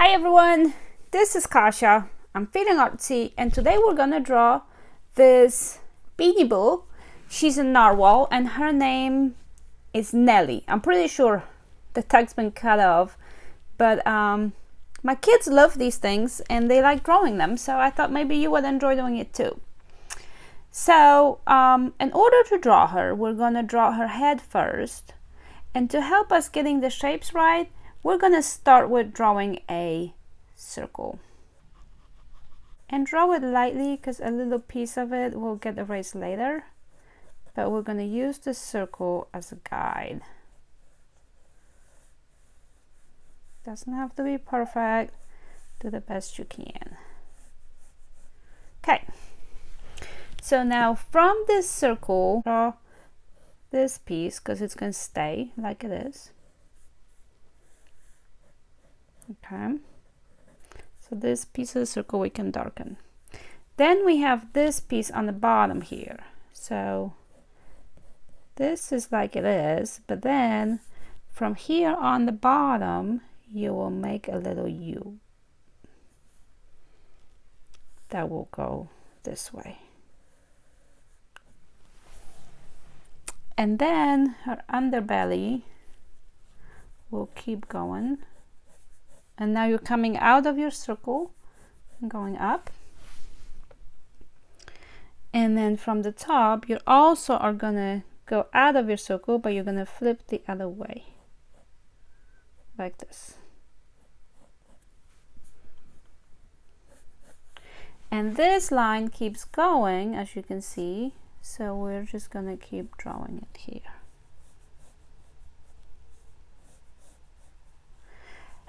Hi everyone, this is Kasia. I'm feeling artsy and today we're gonna draw this Beanie Boo. She's a narwhal and her name is Nellie. I'm pretty sure the tag's been cut off, but my kids love these things and they like drawing them, so I thought maybe you would enjoy doing it too. So in order to draw her, we're gonna draw her head first, and to help us getting the shapes right, we're gonna start with drawing a circle. And draw it lightly because a little piece of it will get erased later. But we're gonna use the circle as a guide. Doesn't have to be perfect. Do the best you can. Okay. So now from this circle, draw this piece because it's gonna stay like it is. Okay, so this piece of the circle we can darken. Then we have this piece on the bottom here. So this is like it is, but then from here on the bottom, you will make a little U that will go this way. And then her underbelly will keep going. And now you're coming out of your circle and going up. And then from the top, you also are gonna go out of your circle, but you're gonna flip the other way. Like this. And this line keeps going, as you can see. So we're just gonna keep drawing it here.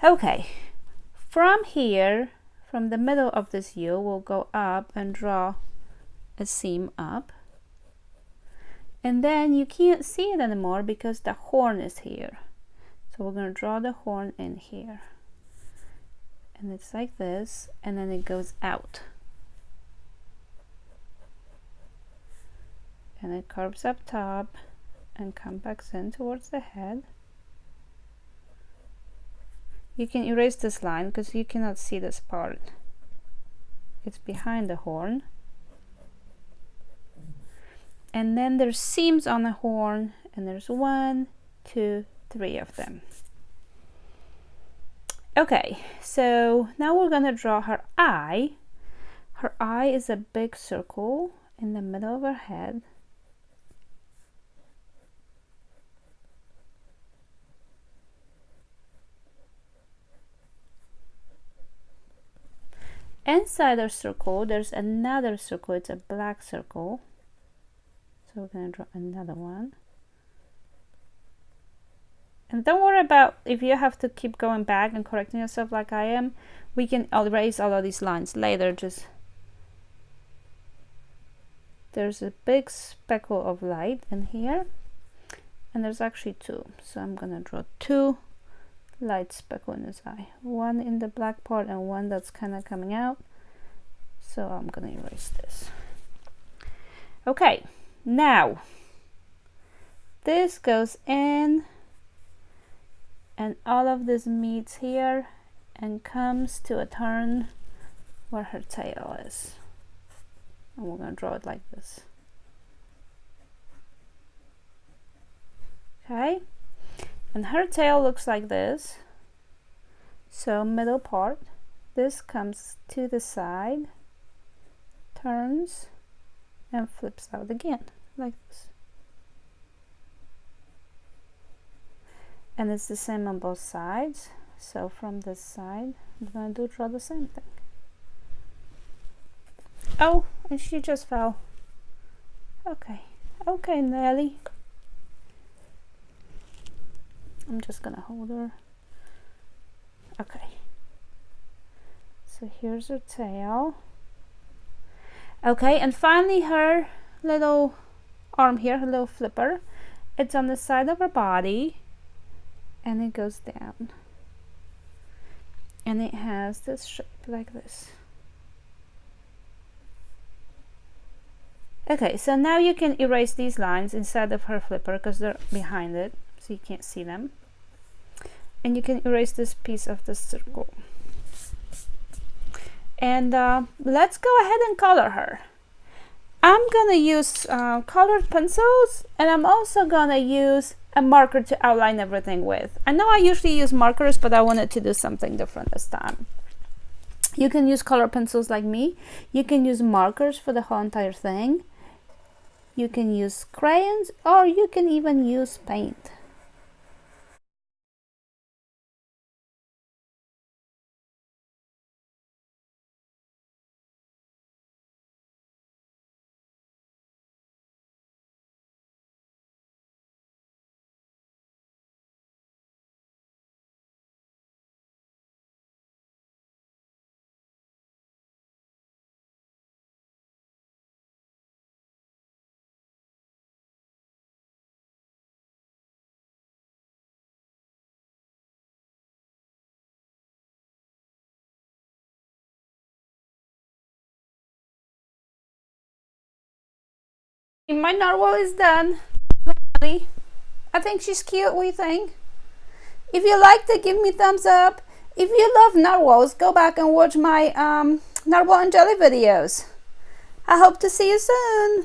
Okay, from here, from the middle of this U, we'll go up and draw a seam up. And then you can't see it anymore because the horn is here. So we're going to draw the horn in here. And it's like this, and then it goes out. And it curves up top and comes back in towards the head. You can erase this line because you cannot see this part. It's behind the horn. And then there's seams on the horn, and there's 1, 2, 3 of them. Okay, so now we're gonna draw her eye. Her eye is a big circle in the middle of her head. Inside our circle, there's another circle. It's a black circle. So we're going to draw another one. And don't worry about if you have to keep going back and correcting yourself like I am. We can erase all of these lines later. Just there's a big speckle of light in here. And there's actually 2. So I'm going to draw 2 light speckle in his eye, 1 in the black part and 1 that's kind of coming out. So I'm gonna erase this. Okay, now this goes in and all of this meets here and comes to a turn where her tail is, and we're gonna draw it like this. Okay, and her tail looks like this. So middle part, this comes to the side, turns, and flips out again, like this. And it's the same on both sides. So from this side, I'm going to draw the same thing. Oh, and she just fell. Okay, okay, Nellie. I'm just gonna hold her. Okay, so here's her tail. Okay, and finally her little arm here, her little flipper. It's on the side of her body and it goes down. And it has this shape like this. Okay, so now you can erase these lines inside of her flipper because they're behind it, so you can't see them. And you can erase this piece of the circle. And let's go ahead and color her. I'm gonna use colored pencils, and I'm also gonna use a marker to outline everything with. I know I usually use markers, but I wanted to do something different this time. You can use colored pencils like me. You can use markers for the whole entire thing. You can use crayons, or you can even use paint. My narwhal is done. I think she's cute. What do you think? If you liked it, give me thumbs up. If you love narwhals, go back and watch my narwhal and jelly videos. I hope to see you soon.